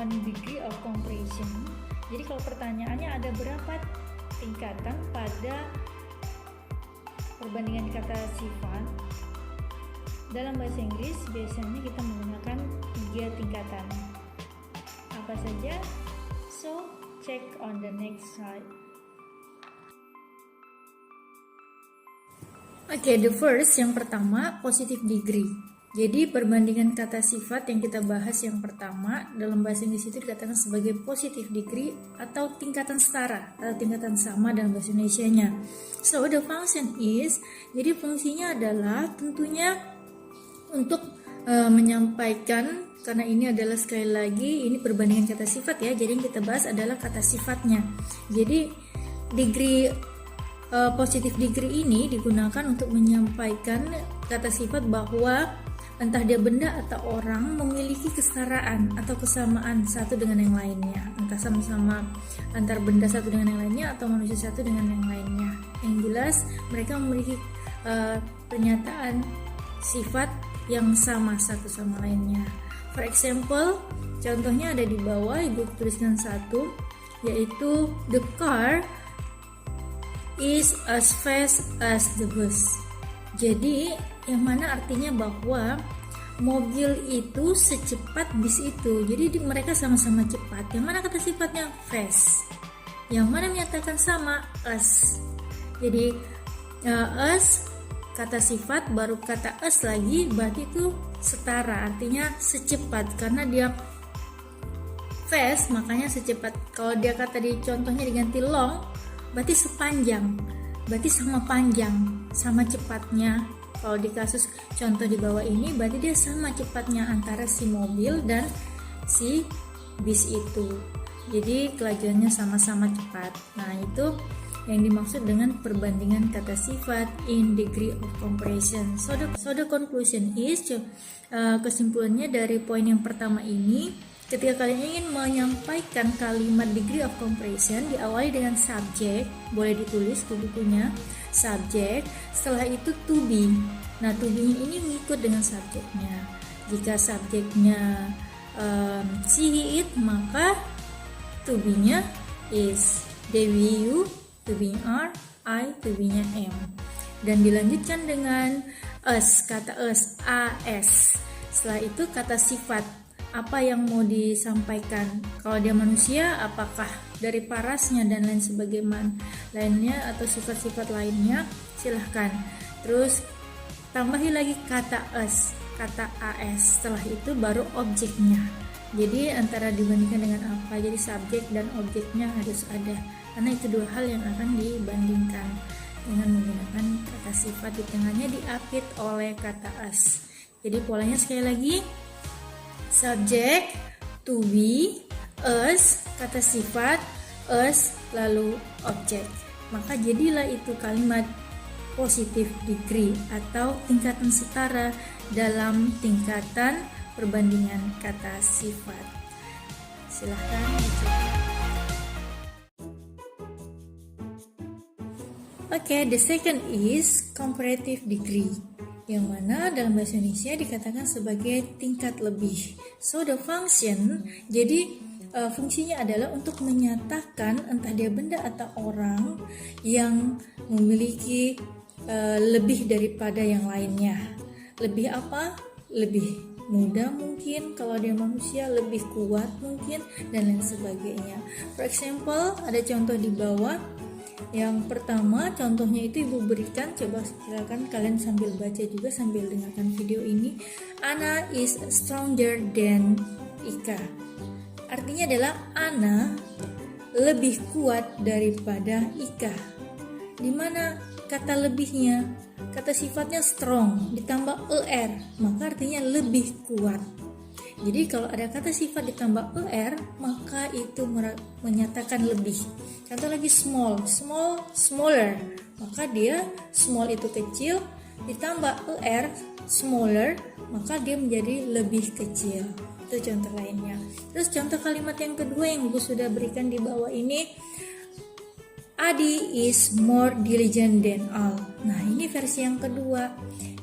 degree of comprehension. Jadi kalau pertanyaannya ada berapa tingkatan pada perbandingan kata sifat, dalam bahasa Inggris biasanya kita menggunakan 3 tingkatan. Apa saja? So, check on the next slide. Oke, the first, yang pertama, positive degree. Jadi perbandingan kata sifat yang kita bahas yang pertama dalam bahasa Inggris itu dikatakan sebagai positive degree atau tingkatan setara atau tingkatan sama dalam bahasa Indonesianya. So the function is, jadi fungsinya adalah tentunya untuk menyampaikan, karena ini adalah sekali lagi ini perbandingan kata sifat ya. Jadi yang kita bahas adalah kata sifatnya. Jadi degree positive degree ini digunakan untuk menyampaikan kata sifat bahwa entah dia benda atau orang memiliki kesetaraan atau kesamaan satu dengan yang lainnya, entah sama-sama antar benda satu dengan yang lainnya atau manusia satu dengan yang lainnya. Yang jelas mereka memiliki pernyataan sifat yang sama satu sama lainnya. For example, contohnya ada di bawah, ibu tuliskan satu, yaitu the car is as fast as the bus. Jadi yang mana artinya bahwa mobil itu secepat bis itu. Jadi mereka sama-sama cepat. Yang mana kata sifatnya fast. Yang mana menyatakan sama as. Jadi as kata sifat baru kata as lagi, berarti itu setara, artinya secepat karena dia fast makanya secepat. Kalau dia kata di contohnya diganti long, berarti sepanjang, berarti sama panjang, sama cepatnya. Kalau di kasus contoh di bawah ini berarti dia sama cepatnya antara si mobil dan si bis itu. Jadi kelajuannya sama-sama cepat. Nah, itu yang dimaksud dengan perbandingan kata sifat in degree of comparison. So the conclusion is, kesimpulannya dari poin yang pertama ini, ketika kalian ingin menyampaikan kalimat degree of comparison, diawali dengan subject, boleh ditulis di bukunya, subject, setelah itu to be. Nah, to be-nya ini mengikut dengan subjeknya. Jika subjeknya she, he, it, maka to be-nya is. Dewi, you, to be are, I, to be-nya am. Dan dilanjutkan dengan us, kata us, as. Setelah itu kata sifat, apa yang mau disampaikan. Kalau dia manusia, apakah dari parasnya dan lain sebagainya lainnya atau sifat-sifat lainnya, silahkan. Terus tambahi lagi kata as, kata as. Setelah itu baru objeknya. Jadi antara dibandingkan dengan apa, jadi subjek dan objeknya harus ada, karena itu dua hal yang akan dibandingkan dengan menggunakan kata sifat. Di tengahnya diapit oleh kata as. Jadi polanya sekali lagi, subjek, to be, us, kata sifat, us, lalu objek. Maka jadilah itu kalimat positive degree atau tingkatan setara dalam tingkatan perbandingan kata sifat. Silahkan dicoba. Oke, the second is comparative degree, yang mana dalam bahasa Indonesia dikatakan sebagai tingkat lebih. So the function, jadi fungsinya adalah untuk menyatakan entah dia benda atau orang yang memiliki lebih daripada yang lainnya. Lebih apa? Lebih muda mungkin, kalau dia manusia lebih kuat mungkin, dan lain sebagainya. For example, ada contoh di bawah. Yang pertama, contohnya itu ibu berikan, coba silakan kalian sambil baca juga sambil dengarkan video ini. Anna is stronger than Ika. Artinya adalah Anna lebih kuat daripada Ika. Dimana kata lebihnya, kata sifatnya strong ditambah er, maka artinya lebih kuat. Jadi kalau ada kata sifat ditambah er, maka itu menyatakan lebih. Contoh lagi small, smaller, maka dia small itu kecil, ditambah er, smaller, maka dia menjadi lebih kecil. Itu contoh lainnya. Terus contoh kalimat yang kedua yang ibu sudah berikan di bawah ini, Adi is more diligent than all. Nah, ini versi yang kedua.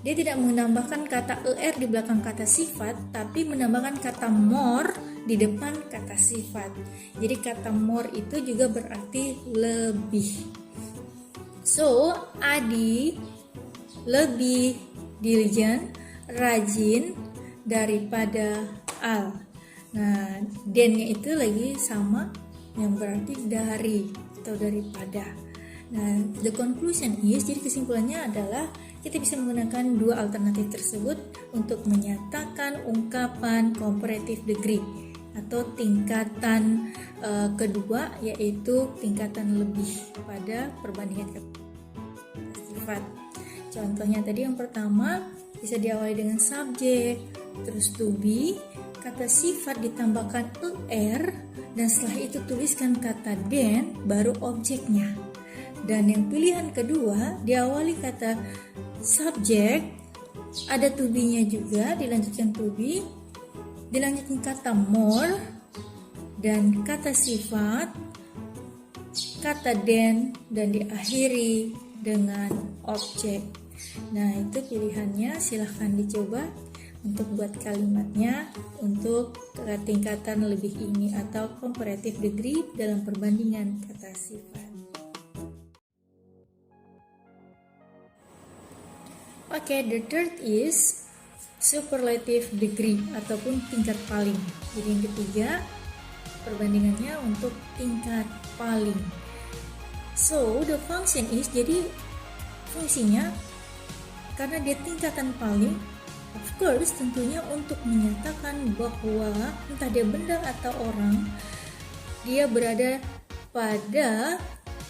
Dia tidak menambahkan kata er di belakang kata sifat, tapi menambahkan kata more di depan kata sifat. Jadi kata more itu juga berarti lebih. So, Adi lebih diligent, rajin daripada Al. Nah, dan-nya itu lagi sama yang berarti dari atau daripada. Nah, the conclusion is, jadi kesimpulannya adalah kita bisa menggunakan dua alternatif tersebut untuk menyatakan ungkapan comparative degree atau tingkatan kedua, yaitu tingkatan lebih pada perbandingan kata sifat. Contohnya tadi yang pertama bisa diawali dengan subjek, terus to be, kata sifat ditambahkan er, dan setelah itu tuliskan kata then, baru objeknya. Dan yang pilihan kedua diawali kata subjek, ada to be-nya juga, dilanjutkan to be, dilanjutkan kata more, dan kata sifat, kata then, dan diakhiri dengan objek. Nah, itu pilihannya, silahkan dicoba untuk buat kalimatnya untuk tingkatan lebih ini atau comparative degree dalam perbandingan kata sifat. Oke, the third is superlative degree ataupun tingkat paling. Jadi yang ketiga perbandingannya untuk tingkat paling. So, the function is, jadi fungsinya karena dia tingkatan paling, of course tentunya untuk menyatakan bahwa entah dia benda atau orang, dia berada pada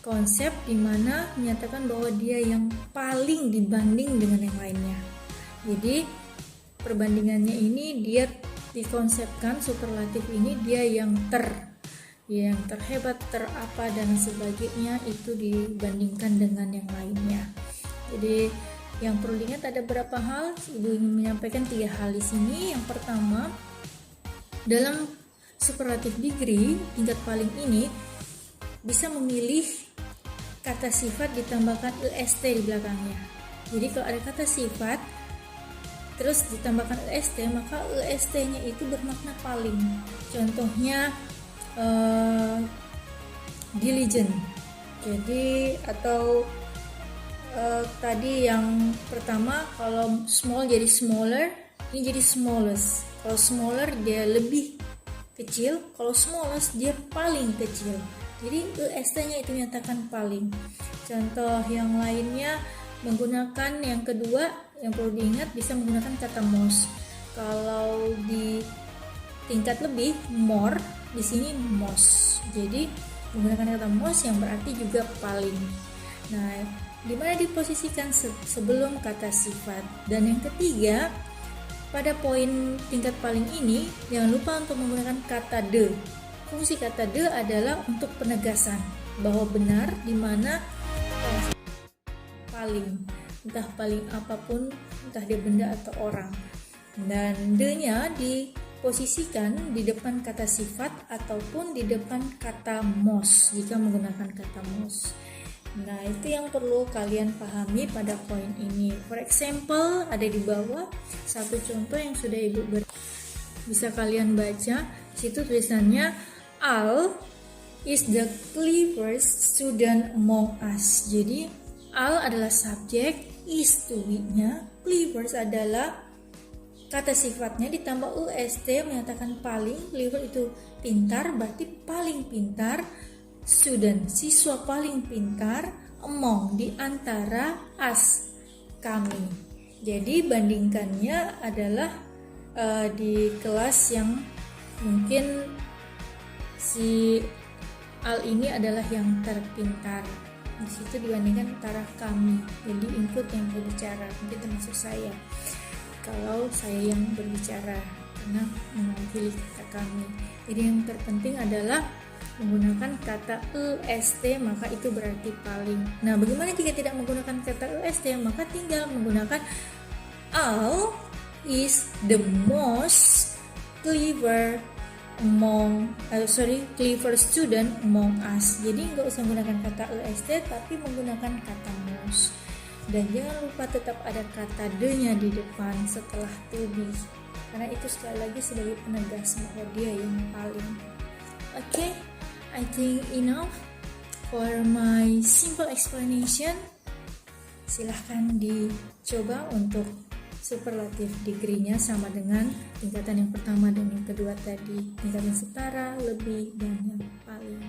konsep dimana menyatakan bahwa dia yang paling dibanding dengan yang lainnya. Jadi perbandingannya ini dia dikonsepkan superlatif ini dia yang terhebat, terapa dan sebagainya itu dibandingkan dengan yang lainnya. Jadi yang perlu diingat ada beberapa hal. Ibu ingin menyampaikan 3 hal di sini. Yang pertama, dalam superlative degree tingkat paling ini bisa memilih kata sifat ditambahkan est di belakangnya. Jadi kalau ada kata sifat terus ditambahkan est, maka est-nya itu bermakna paling. Contohnya diligent. Jadi atau tadi yang pertama kalau small jadi smaller, ini jadi smallest. Kalau smaller dia lebih kecil, kalau smallest dia paling kecil. Jadi est-nya itu menyatakan paling. Contoh yang lainnya menggunakan yang kedua yang perlu diingat bisa menggunakan kata most. Kalau di tingkat lebih more, di sini most. Jadi menggunakan kata most yang berarti juga paling. Nah, di mana diposisikan sebelum kata sifat. Dan yang ketiga, pada poin tingkat paling ini jangan lupa untuk menggunakan kata the. Fungsi kata the adalah untuk penegasan bahwa benar di mana paling, entah paling apapun, entah dia benda atau orang. Dan the-nya diposisikan di depan kata sifat ataupun di depan kata most jika menggunakan kata most. Nah, itu yang perlu kalian pahami pada poin ini. For example, ada di bawah satu contoh yang sudah Ibu bisa kalian baca. Situ tulisannya Al is the cleverest student among us. Jadi Al adalah subjek, is to be-nya, cleverest adalah kata sifatnya ditambah est menyatakan paling. Clever itu pintar, berarti paling pintar. Student, siswa paling pintar. Among, di antara. Us, kami. Jadi bandingkannya adalah di kelas yang mungkin si Al ini adalah yang terpintar. Di situ dibandingkan antara kami. Jadi input yang berbicara, mungkin termasuk saya. Kalau saya yang berbicara, karena mewakili kata kami. Jadi yang terpenting adalah menggunakan kata est, maka itu berarti paling. Nah, bagaimana jika tidak menggunakan kata est? Maka tinggal menggunakan Al is the most clever clever student among us. Jadi nggak usah menggunakan kata est, tapi menggunakan kata most. Dan jangan lupa tetap ada kata the-nya di depan setelah to be. karena itu sekali lagi sebagai penegas bahwa dia yang paling. Okay, I think enough for my simple explanation. Silahkan dicoba untuk superlative degree-nya sama dengan tingkatan yang pertama dan yang kedua tadi, tingkatan setara, lebih, dan yang paling.